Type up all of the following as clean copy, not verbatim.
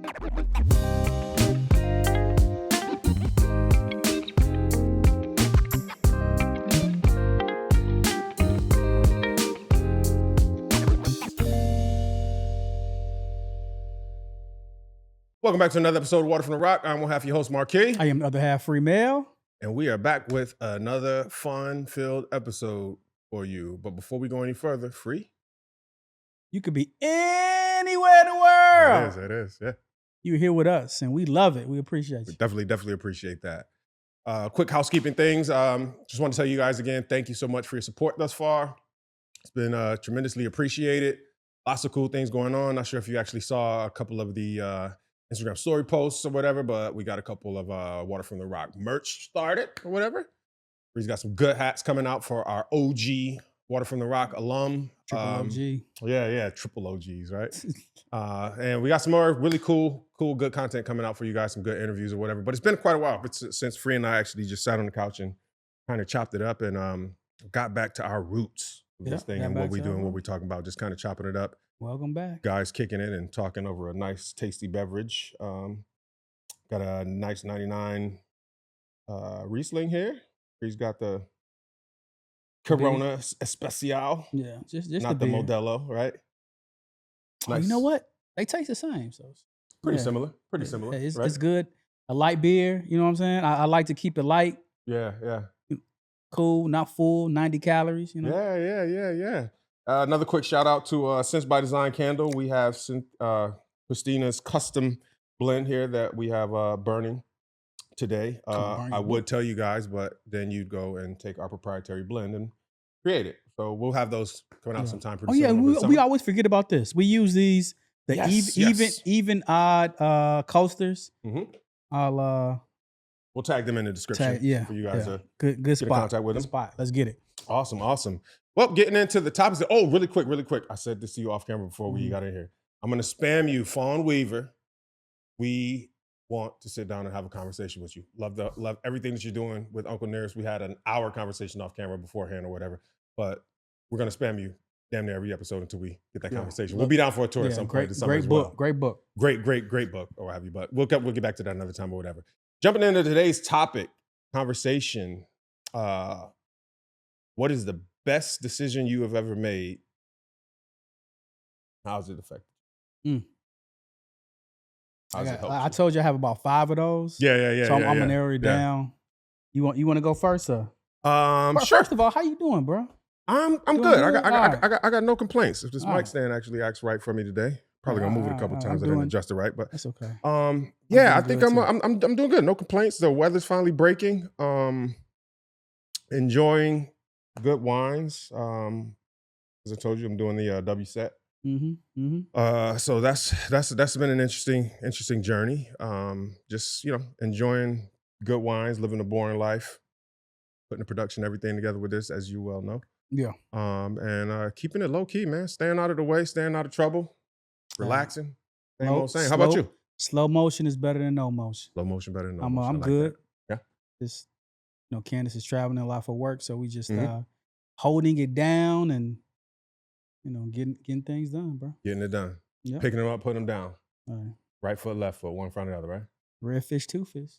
Welcome back to another episode of Water from the Rock. I'm one half your host, Marke. I am the other half, Fremel. And we are back with another fun-filled episode for you. But before we go any further, Free? You could be anywhere in the world. It is, yeah. You're here with us, and we love it. We appreciate you. Definitely appreciate that. Quick housekeeping things. Just want to tell you guys again, thank you so much for your support thus far. It's been tremendously appreciated. Lots of cool things going on. Not sure if you actually saw a couple of the Instagram story posts or whatever, but we got a couple of Water from the Rock merch started or whatever. We've got some good hats coming out for our OG Water from the Rock alum. Triple OG. Yeah, triple OGs, right? And we got some more really cool, good content coming out for you guys, some good interviews or whatever. But it's been quite a while since Free and I actually just sat on the couch and kind of chopped it up and got back to our roots of this thing and what we do and what we're talking about, just kind of chopping it up. Welcome back. Guys kicking it and talking over a nice, tasty beverage. Got a nice 99 Riesling here. He's got the Corona Especial. Yeah, just not the Modelo, right? Nice. Oh, you know what? They taste the same, so pretty similar. Pretty similar. It's, right? It's good. A light beer. You know what I'm saying? I like to keep it light. Yeah. Cool, not full. 90 calories. You know. Yeah. Another quick shout out to Sense by Design Candle. We have Christina's custom blend here that we have burning today. I would tell you guys, but then you'd go and take our proprietary blend and create it. So we'll have those coming out sometime pretty soon. We always forget about this. We use these, even odd coasters. Mm-hmm. We'll tag them in the description for you guys to good get spot. in contact with them. Spot. Let's get it. Awesome. Well, getting into the topics. Oh, really quick. I said this to you off camera before we got in here. I'm going to spam you, Fawn Weaver. We want to sit down and have a conversation with you. Love everything that you're doing with Uncle Nearest. We had an hour conversation off camera beforehand or whatever, but we're going to spam you damn near every episode until we get that conversation. We'll be down for a tour at some point. Great book. Great book. Great book or what have you, but we'll get back to that another time or whatever. Jumping into today's topic, conversation, what is the best decision you have ever made? How's it affected you? I told you I have about 5 of those. Yeah. So I'm gonna narrow it down. You want to go first, sir? Sure. First of all, how you doing, bro? I'm good. I got no complaints. If this mic stand actually acts right for me today, probably gonna move it a couple times. I didn't adjust it right, but that's okay. I think I'm doing good. No complaints. The weather's finally breaking. Enjoying good wines. As I told you, I'm doing the W set. So that's been an interesting journey. Just enjoying good wines, living a boring life, putting the production, everything together with this, as you well know. Yeah. And keeping it low key, man. Staying out of the way, staying out of trouble, relaxing. Same old same. How about you? Slow motion is better than no motion. Slow motion better than no motion. I'm good. Yeah. Just Candace is traveling a lot for work, so we just holding it down and getting things done, bro. Getting it done. Yep. Picking them up, putting them down. All right. Right foot, left foot, one in front of the other, right? Red fish, two fish.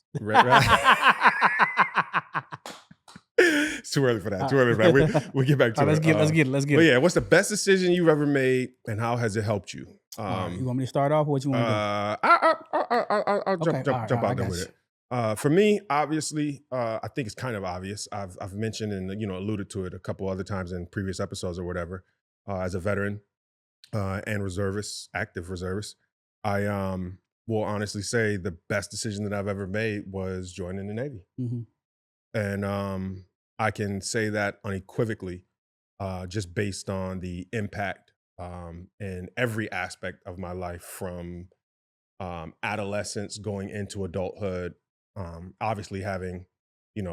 It's too early for that. We'll get back to it. Let's get it. But yeah, what's the best decision you've ever made, and how has it helped you? You want me to start off? What you want to do? I'll jump out there with it. For me, obviously, I think it's kind of obvious. I've mentioned and alluded to it a couple other times in previous episodes or whatever. As a veteran and reservist, active reservist, I will honestly say the best decision that I've ever made was joining the Navy. And I can say that unequivocally, just based on the impact in every aspect of my life, from adolescence going into adulthood, obviously having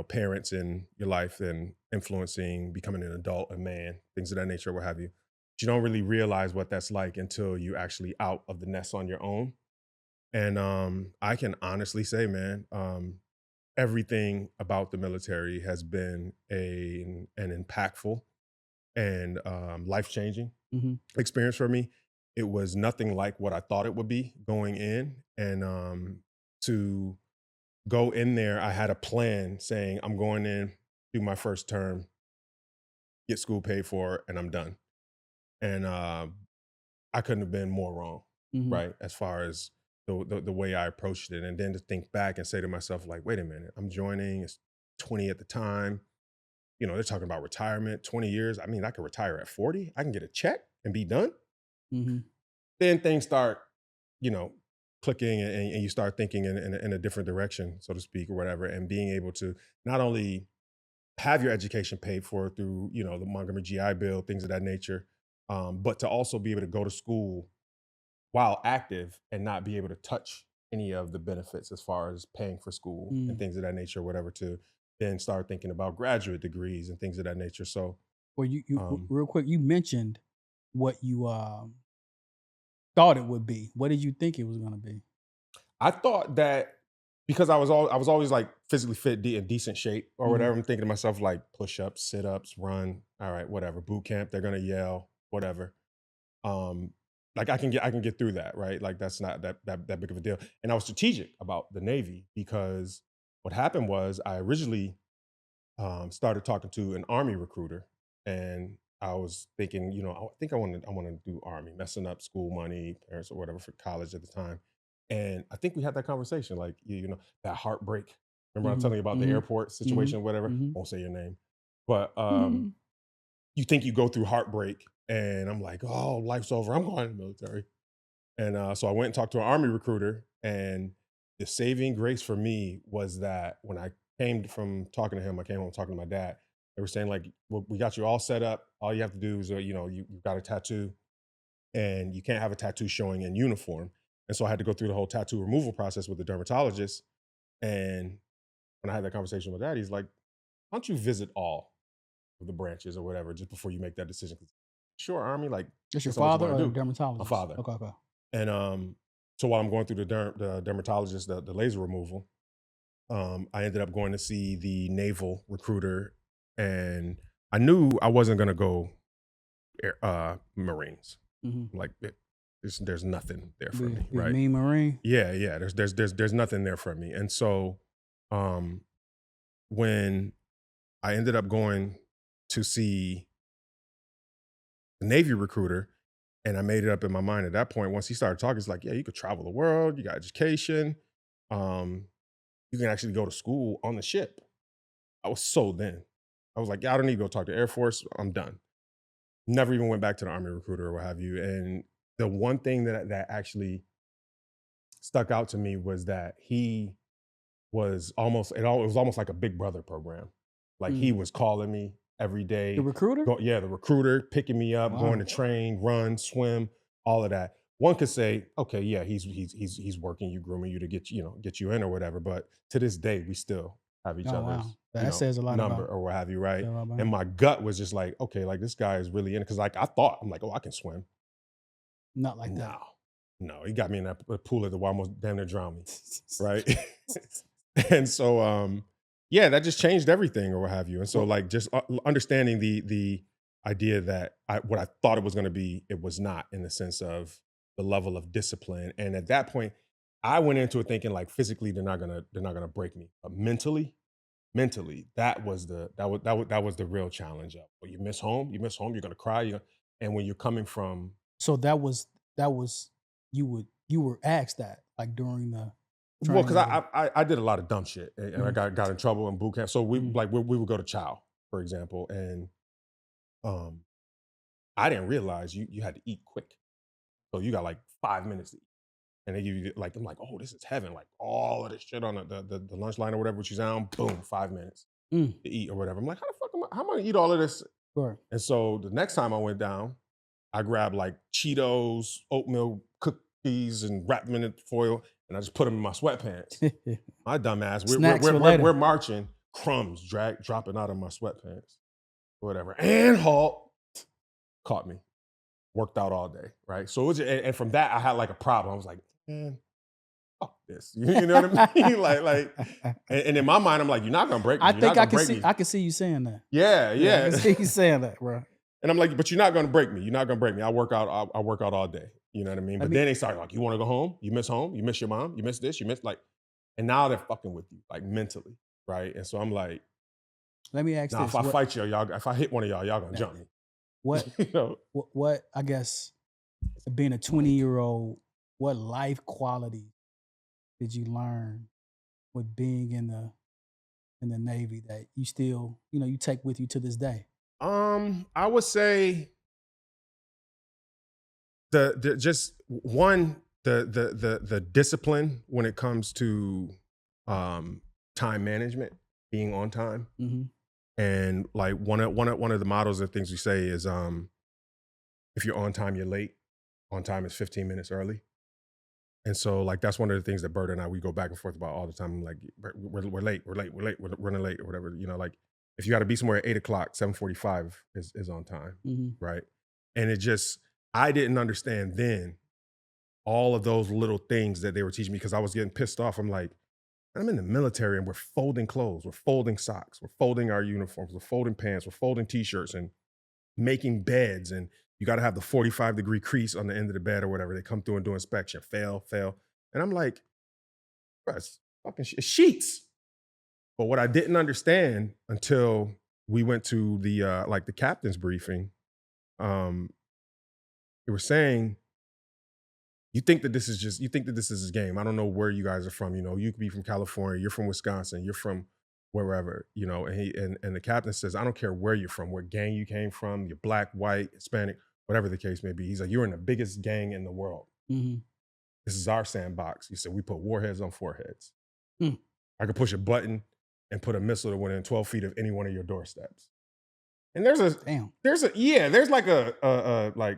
parents in your life and influencing becoming an adult, a man, things of that nature, what have you. But you don't really realize what that's like until you actually out of the nest on your own. And I can honestly say, man, everything about the military has been an impactful and life-changing experience for me. it was nothing like what I thought it would be going in. And to go in there, I had a plan saying, I'm going in, do my first term, get school paid for, and I'm done. And I couldn't have been more wrong, Mm-hmm. right? As far as the way I approached it. And then to think back and say to myself, like, wait a minute, I'm joining, it's 20 at the time. You know, they're talking about retirement, 20 years. I mean, I could retire at 40. I can get a check and be done. Mm-hmm. Then things start, you know, clicking, and you start thinking in a different direction, so to speak, or whatever, and being able to not only have your education paid for through, you know, the Montgomery GI Bill, things of that nature, but to also be able to go to school while active and not be able to touch any of the benefits as far as paying for school and things of that nature, or whatever, to then start thinking about graduate degrees and things of that nature. So, Well, um, real quick, you mentioned what you thought it would be. What did you think it was going to be? I thought that because I was always like physically fit, in decent shape or whatever. I'm thinking to myself like push-ups, sit-ups, run. All right, whatever. Boot camp, they're gonna yell, whatever. Um, like I can get through that, right? Like that's not that big of a deal. And I was strategic about the Navy because what happened was I originally started talking to an Army recruiter, and I was thinking, you know, I think I want to do Army, messing up school money, parents or whatever for college at the time. And I think we had that conversation, like you know, that heartbreak. Remember I was telling you about the Mm-hmm. airport situation, whatever. Mm-hmm. Won't say your name, but Mm-hmm. you think you go through heartbreak, and I'm like, oh, life's over. I'm going to the military. And so I went and talked to an Army recruiter, and the saving grace for me was that when I came from talking to him, I came home talking to my dad. They were saying like, well, we got you all set up. All you have to do is, you know, you've got a tattoo, and you can't have a tattoo showing in uniform. And so I had to go through the whole tattoo removal process with the dermatologist. And when I had that conversation with dad, he's like, why don't you visit all of the branches or whatever just before you make that decision? 'Cause sure, Army, like, That's your that's not what you father want or to the do. My dermatologist? father. Okay, okay. And so while I'm going through the dermatologist, the laser removal, I ended up going to see the naval recruiter, and I knew I wasn't going to go Marines. Mm-hmm. Like there's nothing there for me, Be a right? mean Marine. Yeah. There's nothing there for me, and so um, when I ended up going to see the Navy recruiter, and I made it up in my mind at that point. Once he started talking, it's like, yeah, you could travel the world, you got education, um, you can actually go to school on the ship. I was sold in. I was like, yeah, I don't need to go talk to Air Force. I'm done. Never even went back to the Army recruiter or what have you. And the one thing that actually stuck out to me was that he was almost it was almost like a big brother program. Like he was calling me every The day. recruiter? Yeah, the recruiter picking me up, going to Wow. train, run, swim, all of that. One could say, okay, yeah, he's working you, grooming you to get you in or whatever. But to this day, we still have each Oh, wow. other's, That says a lot number about or what have you, right? And him. my gut was just like, okay, like this guy is really in it. Cause like I thought, I'm like, oh, I can swim. Not like No, that. no, he got me in that pool at the almost damn near drowned me, right? And so, yeah, that just changed everything or what have you. And so, Well, like, just understanding the idea that what I thought it was going to be, it was not, in the sense of the level of discipline. And at that point, I went into it thinking like physically they're not gonna break me, but mentally, that was the real challenge of, well, you miss home, you're gonna cry, and when you're coming from, so that was you were asked that like during the well, because training or I did a lot of dumb shit, and I Mhm, got in trouble in boot camp. So mhm. we would go to chow, for example, and um, I didn't realize you had to eat quick. So you got like 5 minutes to eat, and they give you like, I'm like, oh, this is heaven, like all of this shit on the lunch line or whatever, which is on, boom, 5 minutes Mm, to eat or whatever. I'm like, how the fuck how am I gonna eat all of this? sure. And so the next time I went down, I grabbed like Cheetos, oatmeal cookies, and wrapped them in foil, and I just put them in my sweatpants. My dumbass, Snacks for later. we're marching, crumbs dropping out of my sweatpants, whatever. And Halt caught me. Worked out all day, right? So it was, and from that I had like a problem. I was like, man, fuck this. You know what I mean? And in my mind, I'm like, you're not gonna break me. I You're not think gonna break me. I can see you saying that. Yeah, Yeah, I can yeah. see you saying that, bro. And I'm like, but you're not gonna break me. You're not gonna break me. I work out all day. You know what I mean? Let But me then they start like, you want to go home? You miss home? You miss your mom? You miss this? You miss like, and now they're fucking with you, like mentally, right? And so I'm like, let me ask now if this: I fight y'all, if I hit one of y'all gonna yeah, jump me. what You know? what I guess being a 20-year-old, what life quality did you learn with being in the Navy that you still, you take with you to this day? I would say the just one the discipline when it comes to um time management, being on time. Hmm. And like one of the models of things we say is if you're on time, you're late. On time is 15 minutes early. And so like that's one of the things that Bert and I we go back and forth about all the time. I'm like we're late, we're running late or whatever. You know, like if you got to be somewhere at 8 o'clock, 7:45 is on time, Hmm. right? And it just I didn't understand then all of those little things that they were teaching me because I was getting pissed off. I'm like, I'm in the military and we're folding clothes, we're folding socks, we're folding our uniforms, we're folding pants, we're folding t-shirts and making beds. And you got to have the 45-degree crease on the end of the bed or whatever. They come through and do inspection, fail, fail. And I'm like, bro, it's fucking it's sheets. But what I didn't understand until we went to the like the captain's briefing, um, they were saying you think that this is a game. I don't know where you guys are from. You know, you could be from California, you're from Wisconsin, you're from wherever, you know, and the captain says, I don't care where you're from, what gang you came from, you're black, white, Hispanic, whatever the case may be. He's like, you're in the biggest gang in the world. Hmm. This is our sandbox. He said, we put warheads on foreheads. Mm. I could push a button and put a missile that went in 12 feet of any one of your doorsteps. And there's like a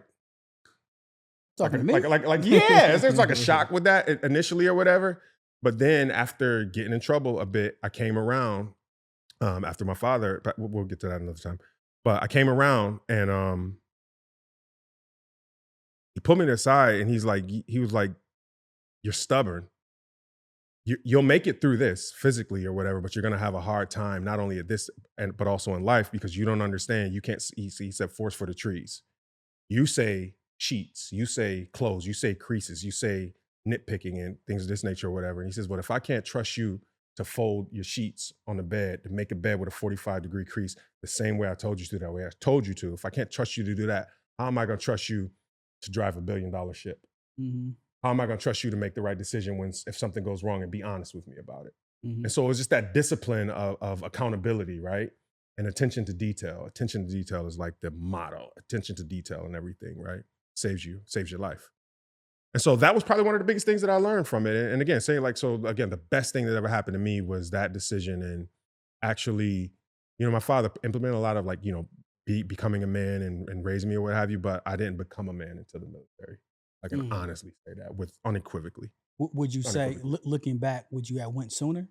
Talking to me? yeah, there's like a shock with that initially or whatever. But then after getting in trouble a bit, I came around after my father, but we'll get to that another time. But I came around and he put me to the side and he was like, you're stubborn. You'll make it through this physically or whatever, but you're gonna have a hard time, not only at this but also in life because you don't understand. You can't see, he said, force for the trees. You say sheets, you say clothes, you say creases, you say nitpicking and things of this nature or whatever. And he says, but if I can't trust you to fold your sheets on the bed, to make a bed with a 45-degree crease, the same way I told you to, that way I told you to, if I can't trust you to do that, how am I going to trust you to drive $1 billion ship? Hmm. How am I going to trust you to make the right decision if something goes wrong and be honest with me about it? Hmm. And so it's just that discipline of accountability, right? And attention to detail. Attention to detail is like the motto. Attention to detail and everything, right? Saves your life. And so that was probably one of the biggest things that I learned from it. And again, the best thing that ever happened to me was that decision and actually, my father implemented a lot of becoming a man and raising me or what have you, but I didn't become a man until the military. I can Mm. honestly say that with unequivocally. Would you say, looking back, would you have went sooner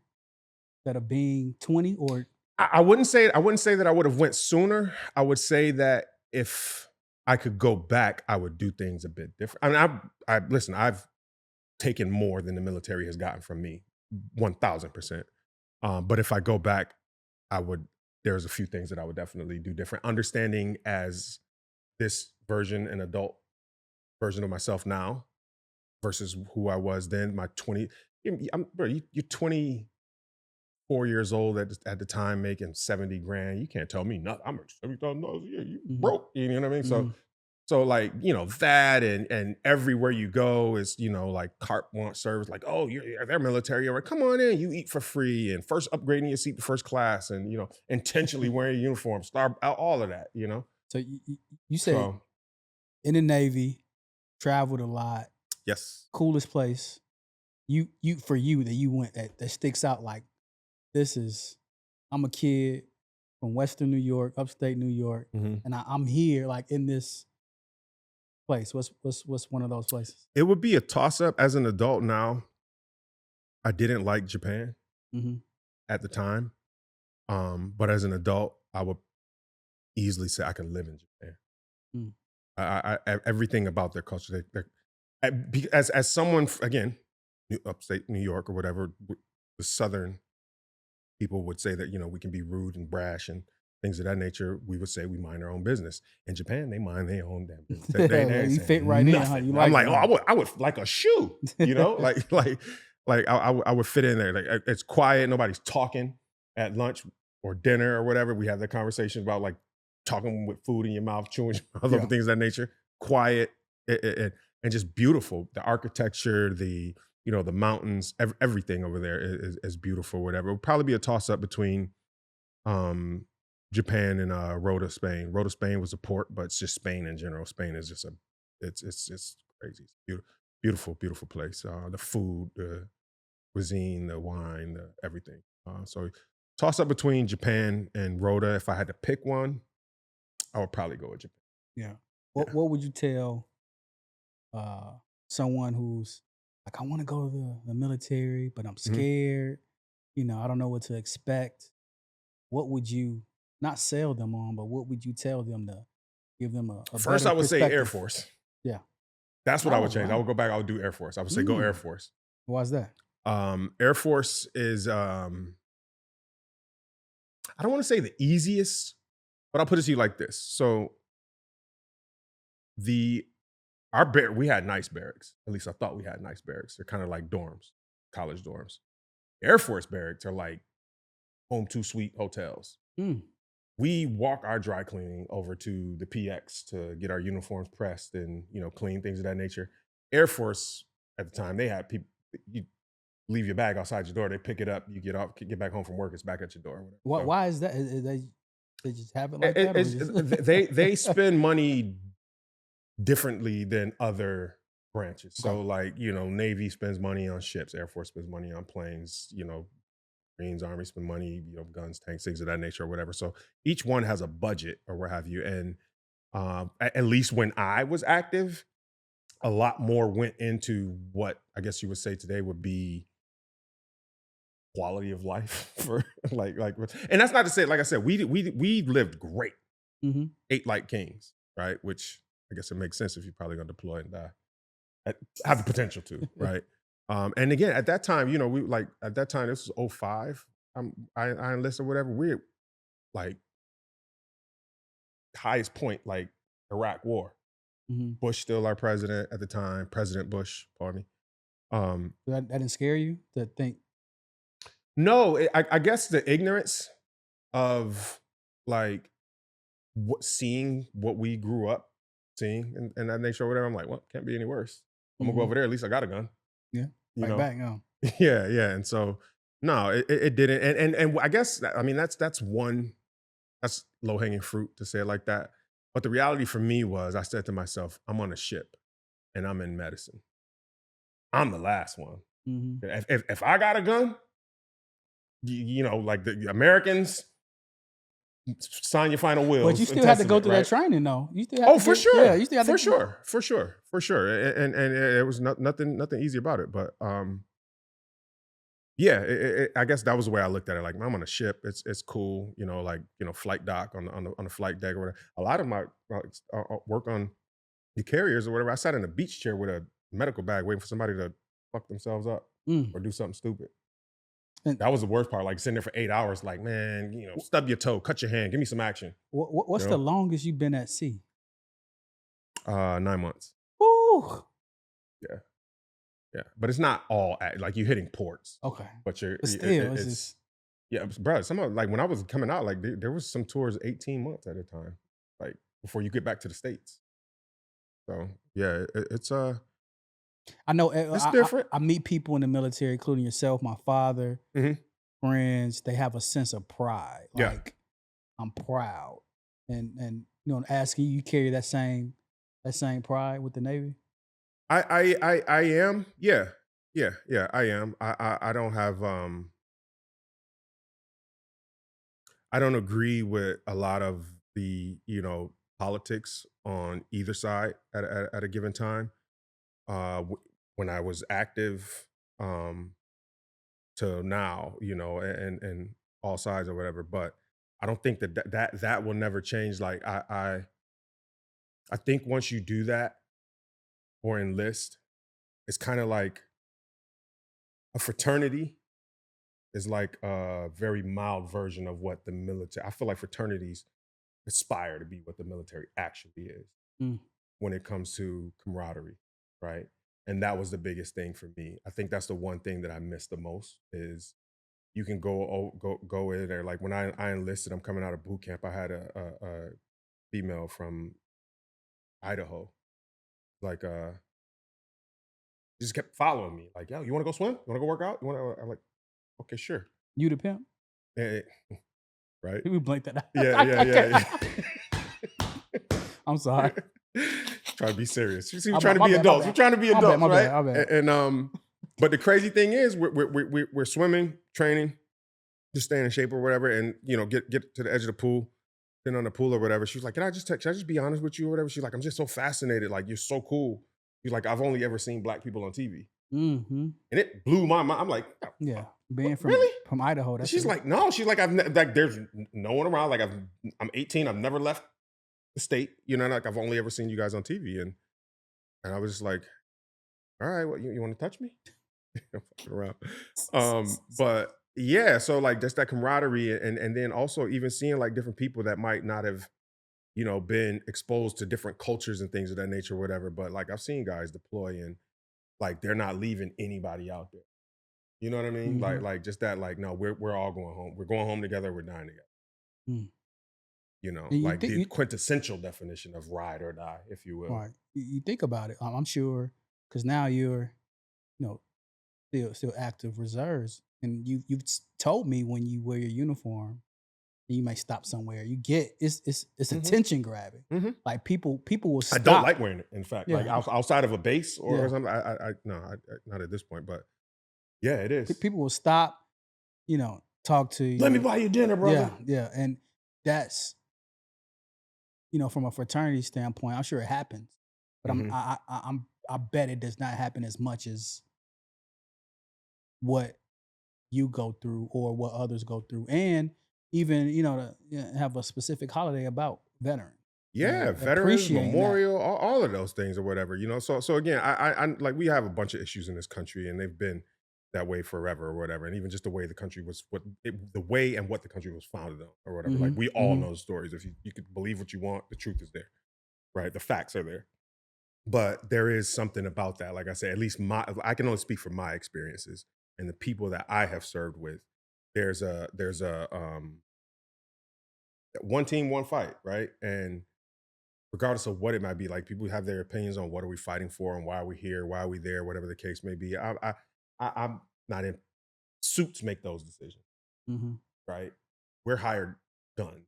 instead of being 20? Or I wouldn't say that I would have went sooner. I would say that if I could go back, I would do things a bit different. I mean, listen, I've taken more than the military has gotten from me, 1,000%. But if I go back, there's a few things that I would definitely do different. Understanding as this version, an adult version of myself now versus who I was then, my 20, bro, you're 24 years old at the time making 70 grand. You can't tell me nothing. I'm making $70,000 a year. You Mhm. broke. You know what I mean? Mhm. So like, that and everywhere you go is, like CARP want service, like, oh, they're military. You're like, come on in, you eat for free and first upgrading your seat to first class and, intentionally wearing a uniform, all of that. So you say So in the Navy, traveled a lot, yes. coolest place. For you that you went that sticks out like this is I'm a kid from Western New York, upstate New York, Mhm. and I'm here like in this place. What's one of those places? It would be a toss up as an adult now. I didn't like Japan Hmm. at the time. But as an adult, I would easily say I could live in Japan. Mm. Everything about their culture. As someone again, upstate New York or whatever, the Southern people would say that we can be rude and brash, and things of that nature, we would say we mind our own business. In Japan, they mind their own damn business. They ain't You fit saying right in, huh? nothing. You I'm like like, it, oh, huh? I would like a shoe, you know, I would fit in there. Like it's quiet, nobody's talking at lunch or dinner or whatever. We have that conversation about like talking with food in your mouth, chewing your mouth, Yeah. things of that nature. Quiet and just beautiful. The architecture, the the mountains, everything over there is beautiful. Whatever. It would probably be a toss up between um, Japan and Rota, Spain. Rota, Spain was a port, but it's just Spain in general. Spain is just it's crazy. It's beautiful, beautiful place. The food, the cuisine, the wine, everything. So toss up between Japan and Rota. If I had to pick one, I would probably go with Japan. Yeah. Yeah. What would you tell someone who's like, I want to go to the military, but I'm Mhm. scared. I don't know what to expect. What would you not sell them on, but what would you tell them to give them a First, better I would say Air perspective? Force. Yeah. That's what I Oh, would change. I wow. would go back. I would do Air Force. I would say go Air Mm. Force. Why's that? Air Force is I don't want to say the easiest, but I'll put it to you like this. So the we had nice barracks. At least I thought we had nice barracks. They're kind of like dorms, college dorms. Air Force barracks are like home two suite hotels. Mm. We walk our dry cleaning over to the PX to get our uniforms pressed and clean, things of that nature. Air Force at the time, they had people, you leave your bag outside your door, they pick it up, you get back home from work, it's back at your door. So Why is that? They just have it like that, or just they spend money differently than other branches. So Okay. like, Navy spends money on ships, Air Force spends money on planes, Marines, Army spend money, guns, tanks, things of that nature or whatever. So each one has a budget or what have you. And at least when I was active, a lot more went into what I guess you would say today would be quality of life for like and that's not to say, like I said, we lived great, Mhm. ate like kings, right? Which I guess it makes sense if you're probably gonna deploy and die. Have the potential to, right? And again, at that time, we like at that time, this was '05. I enlisted, whatever. We're like highest point, like Iraq War. Mhm. Bush still our president at the time, President Bush, pardon me. Um, That didn't scare you to think? no, I guess the ignorance of like seeing what we grew up seeing and that nature or whatever. I'm like, well, can't be any worse. I'm gonna go Mhm. over there. At least I got a gun, Yeah. you Fight know. back, huh? Yeah, yeah. And so no, it didn't. And I guess I mean that's low hanging fruit to say it like that. But the reality for me was I said to myself, I'm on a ship and I'm in medicine. I'm the last one. Mhm. If I got a gun, like the Americans sign your final But you wills and still had to go testament, through that right? training, though. You still had Oh, to for get, yeah, sure, you still had for to. sure, for sure, for sure. And it was nothing easy about it. But yeah, I guess that was the way I looked at it. Like, I'm on a ship. It's cool, like flight dock on the flight deck or whatever. A lot of my work on the carriers or whatever, I sat in a beach chair with a medical bag waiting for somebody to fuck themselves up Mm. or do something stupid. And That was the worst part. Like sitting there for 8 hours, like, man, stub your toe, cut your hand, give me some action. what's You the know, longest you've been at sea? 9 months. Woo! Yeah, yeah. But it's not all like you're hitting ports, Okay. but But still, it's it's just, yeah, bro. Some of like when I was coming out, like there was some tours 18 months at a time, like before you get back to the States. So yeah, I know it's different. I meet people in the military, including yourself, my father, Hmm. friends. They have a sense of pride. Yeah, Like, I'm proud. And asking you carry that same pride with the Navy? I am. Yeah, yeah, yeah. I am. I don't have I don't agree with a lot of the politics on either side at a given time. When I was active to now, and all sides or whatever, but I don't think that will never change. Like I think once you do that or enlist, it's kind of like a fraternity is like a very mild version of what the military. I feel like fraternities aspire to be what the military actually is Mm. when it comes to camaraderie, right? And that was the biggest thing for me. I think that's the one thing that I miss the most is you can go in there. Like when I enlisted, I'm coming out of boot camp. I had a female from Idaho, like just kept following me. Like, yo, you want to go swim? You want to go work out? You want to? I'm like, okay, sure. You the pimp? Eh, right? We blink that out. Yeah. I'm sorry. Try to be serious. See, My we're trying to bad, be my adults. bad. We're trying to be My bad, adults, my right? bad, my bad. And but the crazy thing is, we're swimming, training, just staying in shape or whatever, and get to the edge of the pool, sitting on the pool or whatever. She's like, can I just be honest with you or whatever? She's like, I'm just so fascinated. Like, you're so cool. She's like, I've only ever seen black people on TV. Mm-hmm. And it blew my mind. I'm like, oh, yeah, being from Idaho. That's she's like, no. She's like, like, there's no one around. Like, I'm 18. I've never left the state. Like I've only ever seen you guys on TV. And I was just like, all right, what you want to touch me? I'm fucking around. But yeah, so like just that camaraderie, and then also even seeing like different people that might not have been exposed to different cultures and things of that nature or whatever. But like I've seen guys deploy and like they're not leaving anybody out there. You know what I mean? Mm-hmm. Like just that, like, no, we're all going home. We're going home together, we're dying together. Mm. Like the quintessential definition of ride or die, if you will. Right. You think about it. I'm sure because now you're, still active reserves, and you've told me when you wear your uniform, and you may stop somewhere. You get it's attention grabbing. Mm-hmm. Like people will stop. I don't like wearing it. In fact, Yeah. like outside of a base or something, I not at this point, but yeah, it is. People will stop. Talk to you. Let me buy you dinner, brother. Yeah, and that's from a fraternity standpoint. I'm sure it happens, but I bet it does not happen as much as what you go through or what others go through, and even to have a specific holiday about veterans. Yeah, veterans, memorial, all of those things or whatever. So again, I like we have a bunch of issues in this country, and they've been that way forever or whatever, and even just the way the country was, the way and what the country was founded on or whatever. Like we all know the stories. If you could believe what you want, the truth is there, right? The facts are there. But there is something about that. Like I said, at least I can only speak from my experiences and the people that I have served with. There's a one team, one fight, right? And regardless of what it might be, like people have their opinions on what are we fighting for and why are we here, why are we there, whatever the case may be. I'm not in. Suits make those decisions, right? We're hired guns,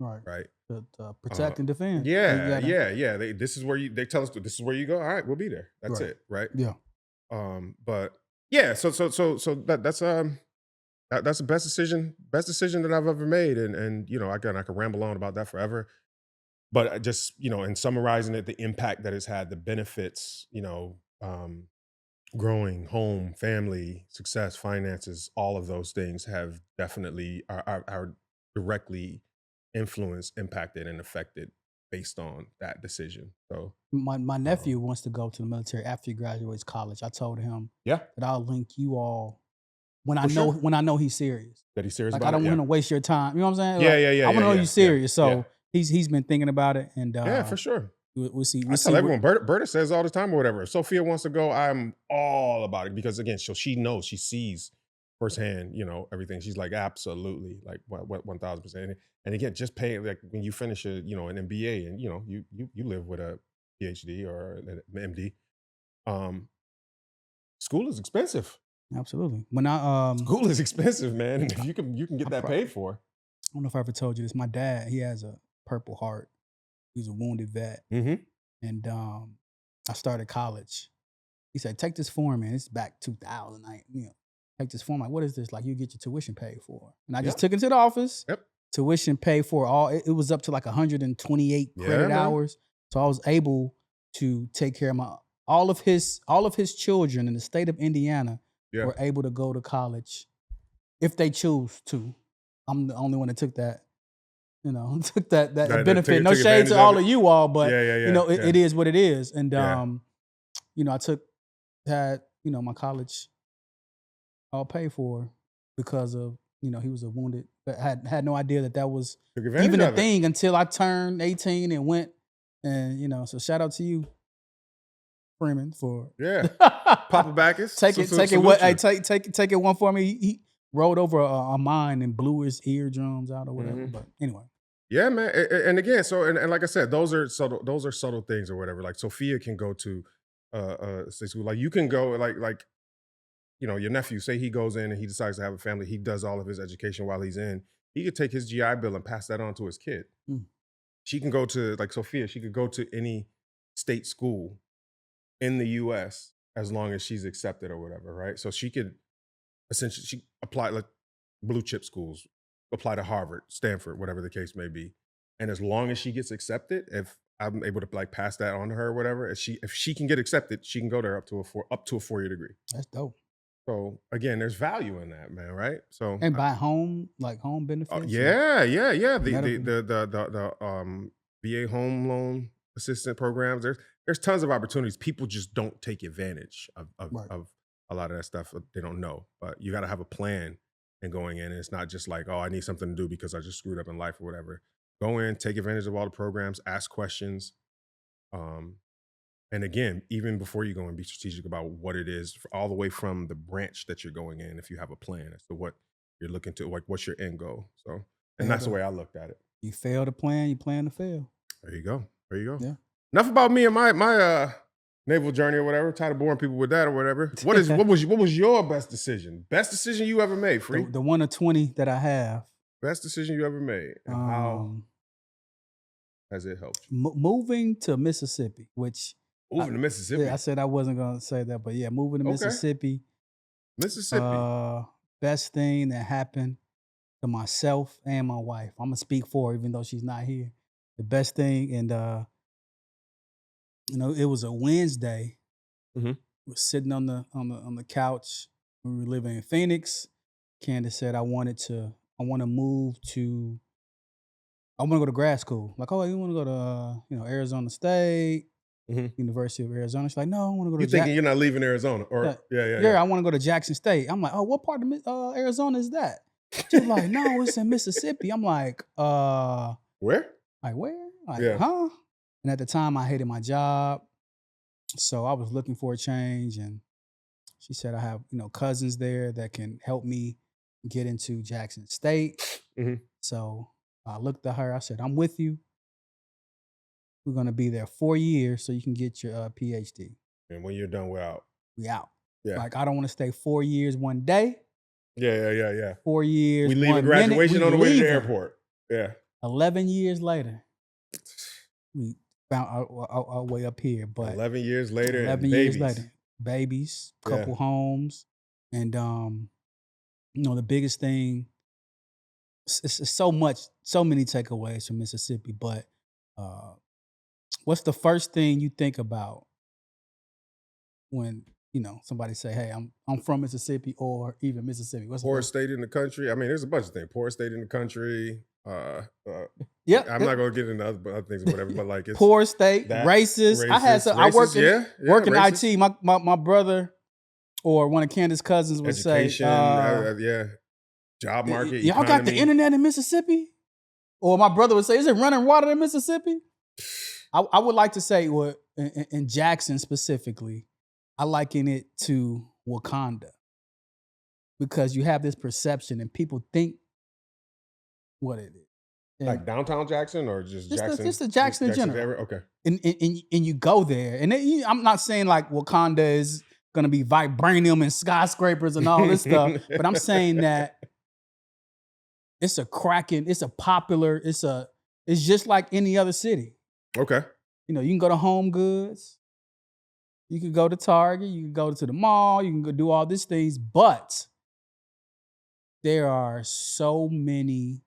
right? To protect and defend. Yeah. This is where they tell us this is where you go. All right, we'll be there. That's it, right? Yeah. But yeah, so that's the best decision that I've ever made, and again, I could ramble on about that forever. But just in summarizing it, the impact that it's had, the benefits, growing, home, family, success, finances, all of those things have definitely are directly influenced, impacted, and affected based on that decision. So my nephew wants to go to the military after he graduates college. I told him that I'll link you all when I know he's serious. That he's serious like about I don't it? want to waste your time. You know what I'm saying? Yeah. I want to know you're serious. Yeah. So he's been thinking about it, and yeah, for sure. We'll see. I tell everyone, Berta says all the time or whatever. If Sophia wants to go, I'm all about it because again, she knows, she sees firsthand, everything. She's like, absolutely, like what 1000%. And again, just pay like when you finish an MBA and you live with a PhD or an MD. School is expensive. Absolutely. When I school is expensive, man. And if you can get that paid for. I don't know if I ever told you this. My dad, he has a Purple Heart. He's a wounded vet. And I started college. He said, take this form, man. It's back 2000. Take this form. Like, what is this? Like, you get your tuition paid for. And I just took it to the office. Tuition paid for all. It was up to like 128 credit hours. So I was able to take care of all of his children in the state of Indiana were able to go to college if they choose to. I'm the only one that took that. Took that benefit. No shade to all of you all, but it is what it is. And I had my college all paid for because of, he was a wounded, but had no idea that was Took advantage even a of it. thing until I turned 18 and went, and so shout out to you, Freeman, for Papa Bacchus. take it one for me. He rolled over a mine and blew his eardrums out or whatever. But anyway. Yeah, man. And again, so and like I said, those are subtle things or whatever. Like Sophia can go to state school. Like you can go like your nephew, say he goes in and he decides to have a family, he does all of his education while he's in. He could take his GI Bill and pass that on to his kid. She can go to, like Sophia, she could go to any state school in the US as long as she's accepted or whatever, right? So she could essentially apply, like blue chip schools, apply to Harvard, Stanford, whatever the case may be. And as long as she gets accepted, if I'm able to like pass that on to her or whatever, if she can get accepted, she can go there up to a 4-year degree. That's dope. So again, there's value in that, man, right? So and buy home benefits. Yeah. The VA home loan assistant programs. There's tons of opportunities. People just don't take advantage of a lot of that stuff. They don't know, but you got to have a plan in going in. And it's not just like, oh, I need something to do because I just screwed up in life or whatever. Go in, take advantage of all the programs, ask questions. And again, even before you go and be strategic about what it is, all the way from the branch that you're going in, if you have a plan as to what you're looking to, like what's your end goal. So, and that's the way I looked at it. You fail to plan, you plan to fail. There you go. Yeah. Enough about me and my naval journey or whatever. Tired of boring people with that or whatever. What was your best decision? Best decision you ever made, Free? The 1 of 20 that I have. Best decision you ever made, and how has it helped you? Moving to Mississippi, which moving to Mississippi. Yeah, I said I wasn't gonna say that, but yeah, moving to Mississippi. Best thing that happened to myself and my wife. I'm gonna speak for her, even though she's not here. The best thing, and it was a Wednesday. We were sitting on the couch. We were living in Phoenix. Candace said, I want to go to grad school. Like, oh, you want to go to Arizona State, University of Arizona? She's like, no, I want to go to. You thinking you're not leaving Arizona? Or yeah, I want to go to Jackson State. I'm like, oh, what part of Arizona is that? She's like, no, it's in Mississippi. I'm like, where? Like where? Like, huh? And at the time, I hated my job, so I was looking for a change. And she said, I have cousins there that can help me get into Jackson State. So I looked at her. I said, I'm with you. We're going to be there 4 years so you can get your PhD. And when you're done, we're out. We out. Yeah. Like, I don't want to stay 4 years one day. Yeah. 4 years. We leave at graduation on the way to the airport. Yeah. 11 years later, we found our way up here. But 11 years later, 11 years later, babies, couple homes. And, the biggest thing, it's so many takeaways from Mississippi, but what's the first thing you think about when somebody say, hey, I'm from Mississippi, or even Mississippi? What's poorest state in the country? I mean, there's a bunch of things. Poorest state in the country. Yeah, I'm not gonna get into other things or whatever, but like it's poor state, racist. I work in IT. My brother or one of Candace's cousins would education, say, job market. Y'all got the internet in Mississippi? Or my brother would say, is it running water in Mississippi? I would like to say, well, in Jackson specifically, I liken it to Wakanda, because you have this perception and people think what it is. And like downtown Jackson, or just Jackson? Just the Jackson in general. Okay. And you go there, and I'm not saying like Wakanda is going to be vibranium and skyscrapers and all this stuff, but I'm saying that it's a cracking, it's just like any other city. Okay. You can go to Home Goods, you can go to Target, you can go to the mall, you can go do all these things, but there are so many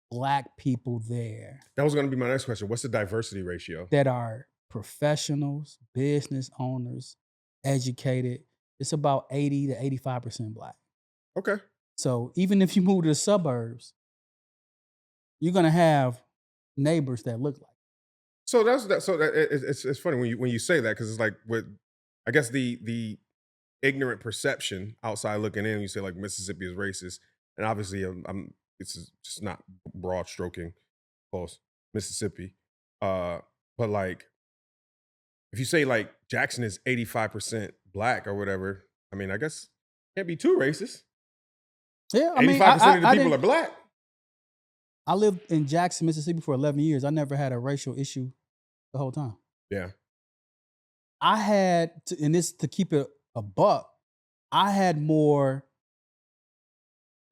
Black people there. That was going to be my next question. What's the diversity ratio? That are professionals, business owners, educated. It's about 80 to 85% Black. Okay. So even if you move to the suburbs, you're going to have neighbors that look like. So it's funny when you say that, because it's like with, I guess the ignorant perception outside looking in. You say like Mississippi is racist, and obviously it's just not broad stroking, close Mississippi. But like if you say like Jackson is 85% black or whatever, I mean I guess can't be too racist. Yeah, I mean, 85% of the people are black. I lived in Jackson, Mississippi for 11 years. I never had a racial issue the whole time. Yeah. I had, to keep it a buck, I had more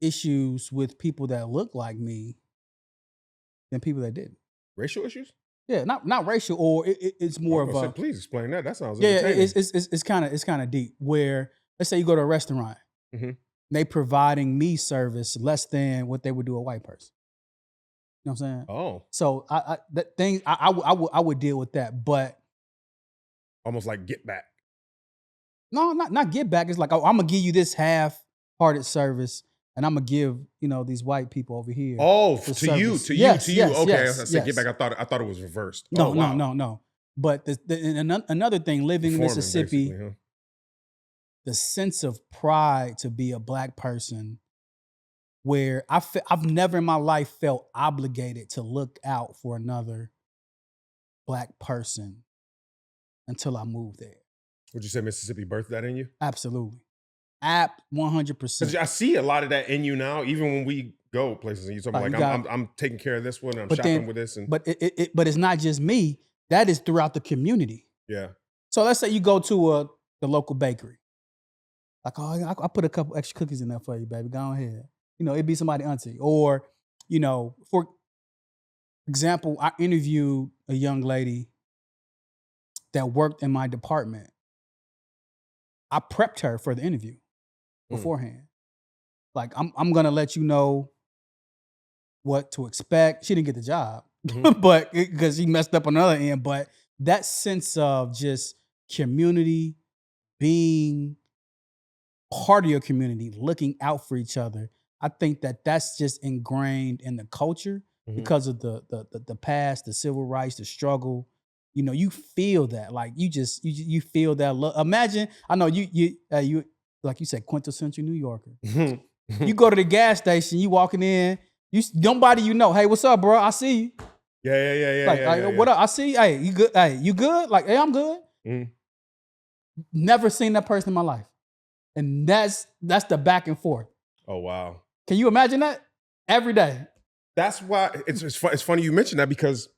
issues with people that look like me than people that didn't. Racial issues? Yeah, not racial, or it's more of a. Please explain that. That sounds entertaining. It's kind of deep. Where let's say you go to a restaurant, they providing me service less than what they would do a white person. You know what I'm saying? Oh, so I would deal with that, but almost like get back. No, not get back. It's like, oh, I'm gonna give you this half-hearted service, and I'm gonna give these white people over here. Oh, to you. Okay, yes, I said get back. I thought it was reversed. No, no. But another thing, living in Mississippi, the sense of pride to be a black person, where I've never in my life felt obligated to look out for another black person until I moved there. Would you say Mississippi birthed that in you? Absolutely. 100%. I see a lot of that in you now, even when we go places and you talk about I'm taking care of this one, I'm shopping with this. But it's not just me. That is throughout the community. Yeah. So let's say you go to the local bakery. Like, oh, I put a couple extra cookies in there for you, baby. Go ahead. It'd be somebody auntie. Or, for example, I interviewed a young lady that worked in my department. I prepped her for the interview beforehand. Like, I'm gonna let you know what to expect. She didn't get the job, but because she messed up on the other end. But that sense of just community, being part of your community, looking out for each other, I think that's just ingrained in the culture because of the past, the civil rights, the struggle. You feel that, like you feel that love. Imagine, I know you like you said, quintessential New Yorker. You go to the gas station, you walking in, nobody hey, what's up, bro? I see you. Yeah. What up? I see you. Hey, you good? Hey, you good? Like, hey, I'm good. Never seen that person in my life, and that's the back and forth. Oh wow! Can you imagine that every day? That's why it's funny you mentioned that, because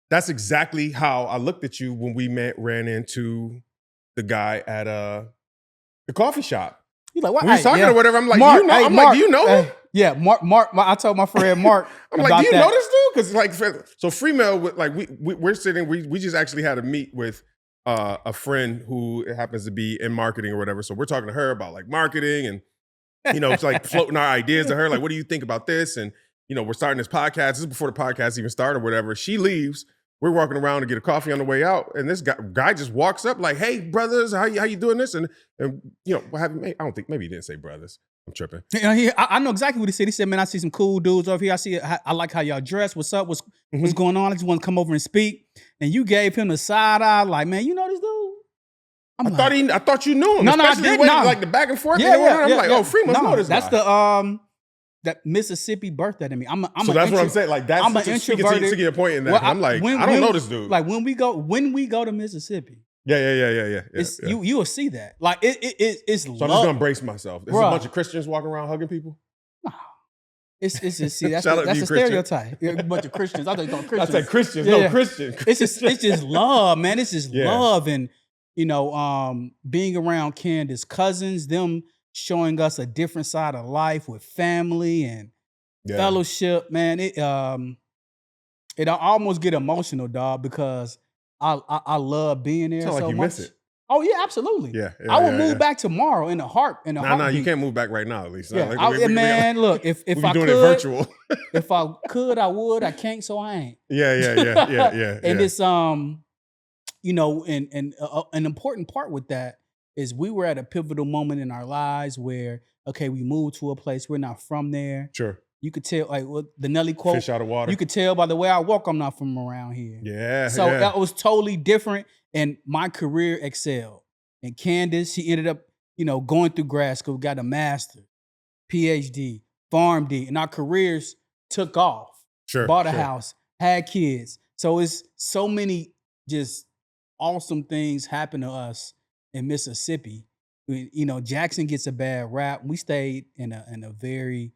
that's exactly how I looked at you when we ran into the guy at the coffee shop. He's like, what? We was talking or whatever. I'm like, Mark, Mark, do you know him? Yeah, Mark. I told my friend Mark. I'm like, do you know this dude? Because like, so Fremel, like we're sitting. We just actually had a meet with a friend who happens to be in marketing or whatever. So we're talking to her about like marketing and it's like floating our ideas to her. Like, what do you think about this? And we're starting this podcast. This is before the podcast even started or whatever. She leaves. We're walking around to get a coffee on the way out, and this guy just walks up like, "Hey, brothers, how you doing this?" And what have you made? I don't think, maybe he didn't say brothers. I'm tripping. I know exactly what he said. He said, "Man, I see some cool dudes over here. I like how y'all dress. What's up? What's going on? I just want to come over and speak." And you gave him the side eye, like, "Man, you know this dude?" I thought you knew him. No, I didn't. Like the back and forth. Yeah. I'm like, oh, Fremel know this guy. That's that Mississippi birthed that in me. So that's what I'm saying. Like, that's I'm an introverted. To get a point in that. Well, I'm like, I don't know this dude. Like when we go to Mississippi. Yeah. You will see that. Like it's so love. I'm just gonna brace myself. There's a bunch of Christians walking around hugging people. No. It's just that's a stereotype. A bunch of Christians. I thought you thought Christians. I said Christians. No, Christian. It's just love, man. It's just love, and being around Candace's cousins, them showing us a different side of life with family and fellowship, man. It almost get emotional, dog, because I love being there so much. Miss it. Oh yeah, absolutely. Yeah, I would move back tomorrow in a heartbeat. No, you can't move back right now. At least, yeah. Look, if I could, doing it virtual. If I could, I would. I can't, so I ain't. Yeah. And it's and an important part with that is we were at a pivotal moment in our lives where, okay, we moved to a place, we're not from there. Sure. You could tell, like the Nelly quote, fish out of water. You could tell by the way I walk, I'm not from around here. Yeah. So that was totally different, and my career excelled. And Candace, she ended up going through grad school, got a master, PhD, PharmD, and our careers took off. Sure, Bought a sure. house, had kids. So it's so many just awesome things happen to us in Mississippi. Jackson gets a bad rap. We stayed in a very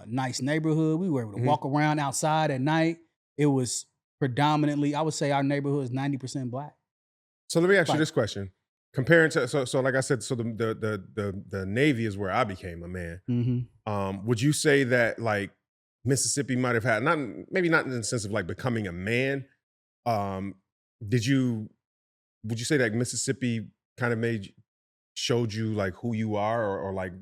nice neighborhood. We were able to Mhm. walk around outside at night. It was predominantly, I would say, our neighborhood is 90% Black. So let me ask you Like, this question. Comparing to so like I said, so the Navy is where I became a man. mhm. Would you say that like Mississippi might have had maybe not in the sense of like becoming a man? Um, did you would you say that Mississippi kind of showed you like who you are, or like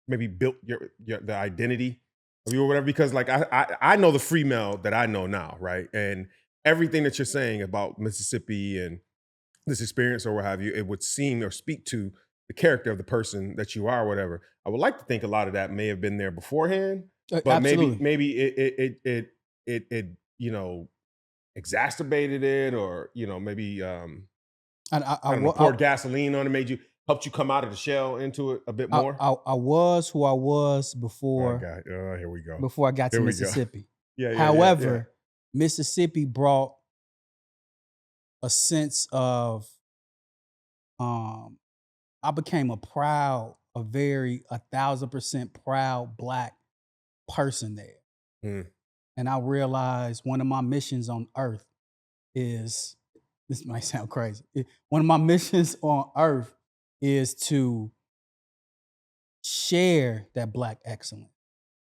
maybe built your the identity of you or whatever? Because like I know the Fremel that I know now, right? And everything that you're saying about Mississippi and this experience or what have you, it would seem or speak to the character of the person that you are, or whatever. I would like to think a lot of that may have been there beforehand, but maybe Absolutely. maybe it exacerbated it, or maybe And I don't know, poured gasoline on it, helped you come out of the shell into it a bit more. I was who I was My God, here we go. before I got to Here we go. Mississippi. Yeah. However, Mississippi brought a sense of um I became a very 1,000% proud Black person there. Mm, And I realized one of my missions on earth is this might sound crazy. One of my missions on earth is to share that Black excellence.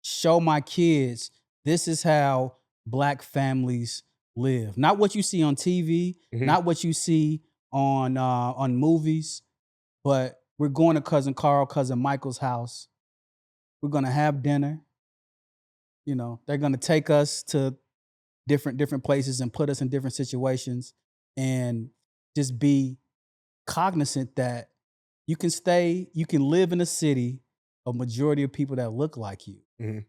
Show my kids this is how Black families live. Not what you see on TV, mhm. not what you see on movies, but we're going to cousin Carl, cousin Michael's house. We're going to have dinner. They're going to take us to different places and put us in different situations, and just be cognizant that you can live in a city, a majority of people that look like you, Mhm.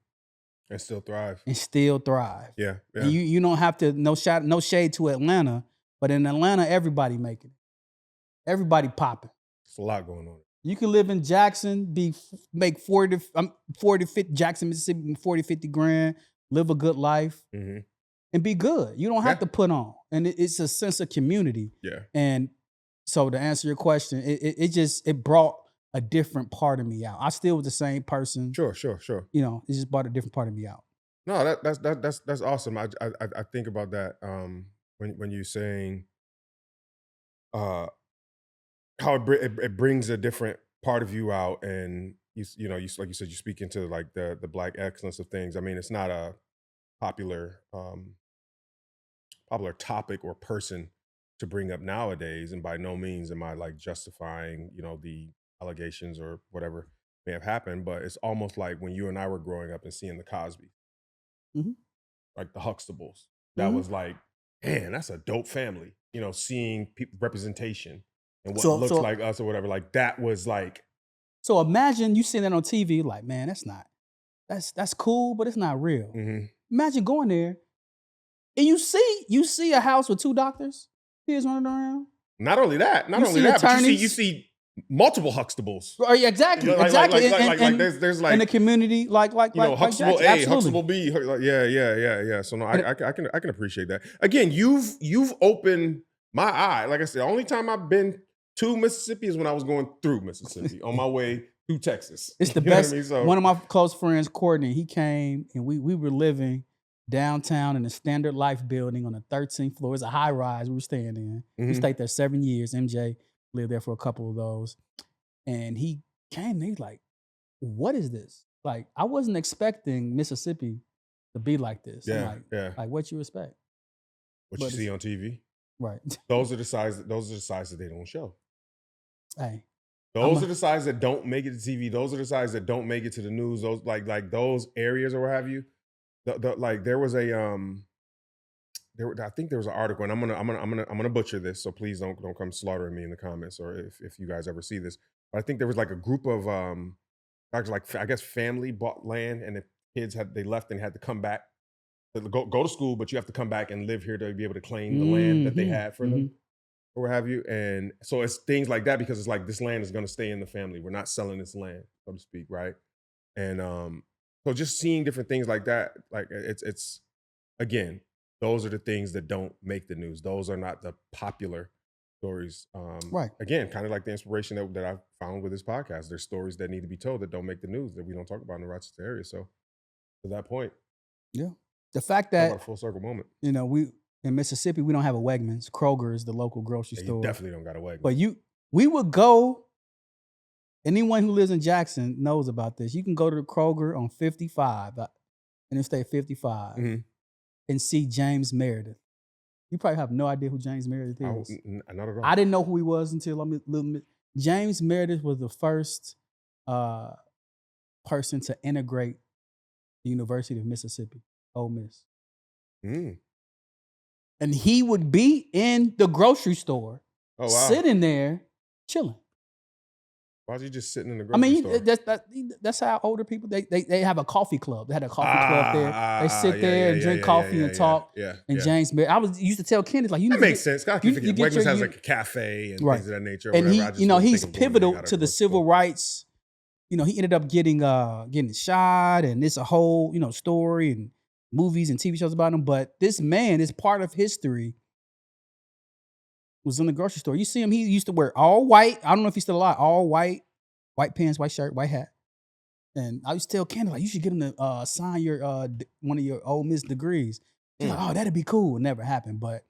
And still thrive. and still thrive. Yeah, And yeah. you don't have to, no shade to Atlanta, but in Atlanta, everybody making it. Everybody popping. It's a lot going on. You can live in Jackson, make 40, 50, Jackson, Mississippi, 40, 50 grand, live a good life, Hmm. and be good. You don't have Yeah, to put on. And it's a sense of community. yeah. And so to answer your question, it brought a different part of me out. I still was the same person, Sure. it just brought a different part of me out. No, that's awesome. I think about that when you're saying uh how it brings a different part of you out, and like you said, you speak into like the Black excellence of things. I mean, it's not a popular popular topic or person to bring up nowadays, and by no means am I like justifying the allegations or whatever may have happened, but it's almost like when you and I were growing up and seeing the Cosby, Mhm. like the Huxtables. That Mhm. was like, man, that's a dope family. Seeing representation and what So looks so like us or whatever. Like that was like, so imagine you seeing that on TV, like, man, that's cool, but it's not real. mhm. Imagine going there and you see a house with 2 doctors, kids running around. Not You only see that, but you attorneys. see multiple Huxtables. Right, exactly, exactly. Like there's In like the community, like Huxtable Jackson, A, absolutely. Huxtable B. Like, yeah. So no, And I can appreciate that. Again, you've opened my eye. Like I said, the only time I've been to Mississippi is when I was going through Mississippi on my way to Texas. it's the You know what I best. mean? So One of my close friends, Courtney, he came and we were living downtown in the Standard Life building on the 13th floor. It's a high rise we were staying in. We mhm. stayed there 7 years. MJ lived there for a couple of those. And he came and he's like, what is this? Like, I wasn't expecting Mississippi to be like this. I'm Yeah. like what you expect? What you But see it's on TV. right. Those are the sides. Those are the sides that they don't show. Hey, I'm Those are a the sides that don't make it to TV. Those are the sides that don't make it to the news. Those like those areas or what have you. Like there was a I think there was an article, and I'm gonna butcher this, so please don't come slaughtering me in the comments, or if you guys ever see this. But I think there was like a group of actually, like I guess family bought land, and the kids they left and had to come back, go to school, but you have to come back and live here to be able to claim the land that they mhm, had for mhm. them. or what have you. And so it's things like that because it's like this land is going to stay in the family. We're not selling this land, so to speak, right? And so just seeing different things like that, like it's again, those are the things that don't make the news. Those are not the popular stories. Right. Again, kind of like the inspiration that I've found with this podcast. There's stories that need to be told that don't make the news that we don't talk about in the Rochester area. So to that point, yeah, the fact talk that about a full circle moment. we in Mississippi we don't have a Wegmans. Kroger is the local grocery Yeah, store. you definitely don't got a Wegmans. But we would go. Anyone who lives in Jackson knows about this. You can go to the Kroger on 55, Interstate 55, and see James Meredith. You probably have no idea who James Meredith is. Not at all. I didn't know who he was until I'm a little bit. James Meredith was the first person to integrate the University of Mississippi, Ole Miss. And he would be in the grocery store, sitting there, chilling. Why was he just sitting in the grocery store? That's how older people they have a coffee club. They had a coffee club there. They sit there and drink coffee and talk. And James Meredith, used to tell Kenneth like that makes sense. Wegmans has like a cafe and things of that nature. And he's pivotal to the civil rights. He ended up getting shot, and it's a whole story and movies and TV shows about him. But this man is part of history. Was in the grocery store. You see him, he used to wear all white. I don't know if he's still alive. All white pants, white shirt, white hat. And I used to tell Kendall, like, you should get him to sign your one of your Ole Miss degrees. She's like, oh, that'd be cool. It never happened. But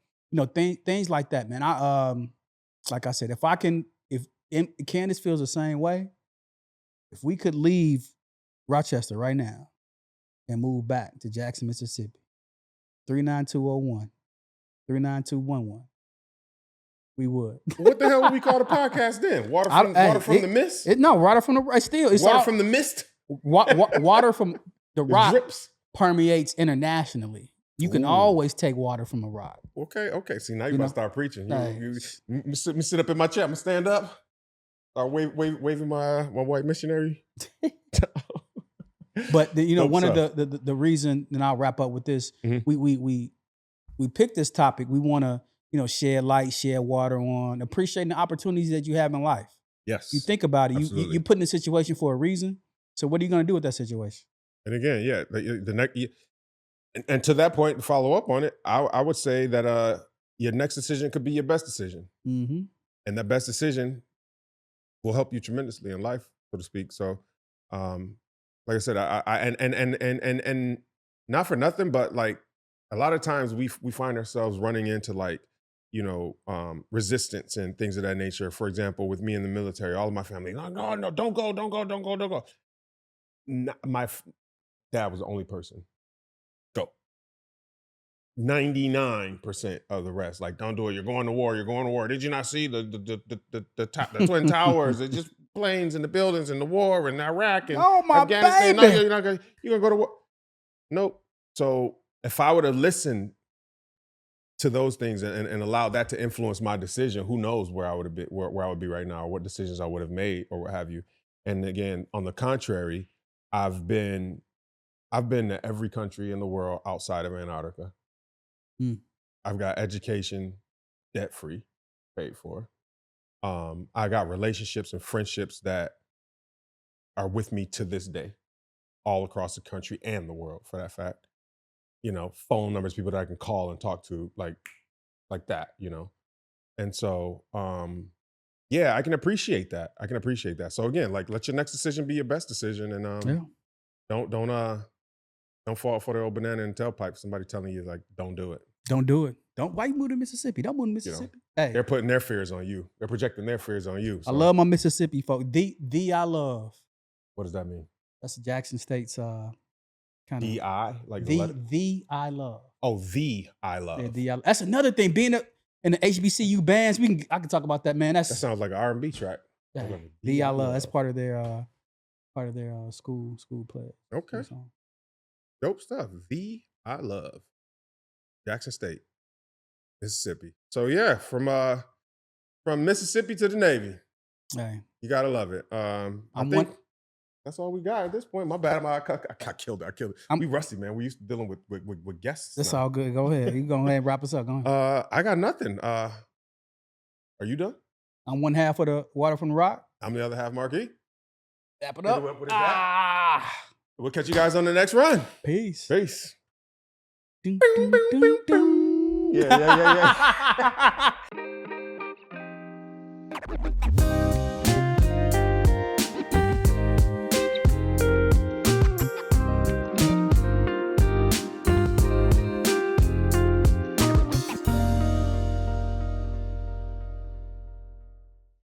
things like that, man. Like I said, if Candace feels the same way, if we could leave Rochester right now and move back to Jackson, Mississippi, 39201, 39211. We would. What the hell would we call the podcast then? Water from the mist? Water from the still. It's water from the mist? Water from the rock drips. Permeates internationally. You can always take water from a rock. Okay. See, now you about to start preaching. Me sit up in my chair. I'm going to stand up. Waving my white missionary. But one of the reason, and I'll wrap up with this. We picked this topic. We want to shed light, shed water on appreciating the opportunities that you have in life. Yes. You think about it. You put in a situation for a reason. So what are you going to do with that situation? And again, and to that point, to follow up on it, I would say that your next decision could be your best decision. And that best decision will help you tremendously in life, so to speak. So, like I said, and not for nothing, but like a lot of times we find ourselves running into like, resistance and things of that nature. For example, with me in the military, all of my family, no, don't go. My dad was the only person. Go. 99% of the rest, like, don't do it. You're going to war. Did you not see the Twin Towers? It's just planes and the buildings and the war and Iraq and Afghanistan. Baby. No, you're gonna go to war. Nope. So if I would have listened to those things and allow that to influence my decision, who knows where I would have been, where I would be right now, or what decisions I would have made, or what have you. And again, on the contrary, I've been to every country in the world outside of Antarctica. I've got education debt-free, paid for. I got relationships and friendships that are with me to this day, all across the country and the world, for that fact. Phone numbers, people that I can call and talk to, like that, And so, I can appreciate that. So again, like, let your next decision be your best decision, and don't fall for the old banana and tailpipe. Somebody telling you like, don't do it. Don't do it. Why you move to Mississippi? Don't move to Mississippi. Hey, they're putting their fears on you. They're projecting their fears on you. So. I love my Mississippi folk. The I love. What does that mean? That's Jackson State's kind of D-I? Like the I love. Oh, the I love. Yeah, that's another thing. Being in the HBCU bands, I can talk about that, man. That sounds like an R&B track. The I love. That's part of their school play. Okay. Dope stuff. The I love. Jackson State, Mississippi. So yeah, from Mississippi to the Navy. Hey. You gotta love it. I think that's all we got at this point. My bad. I killed it. We rusty, man. We used to dealing with guests. That's all good. Go ahead. You go ahead and wrap us up. Go ahead. I got nothing. Are you done? I'm one half of the Water from the Rock. I'm the other half, Marke. Wrap it up. We'll catch you guys on the next run. Peace. Peace. Dun, dun, dun, dun. Yeah.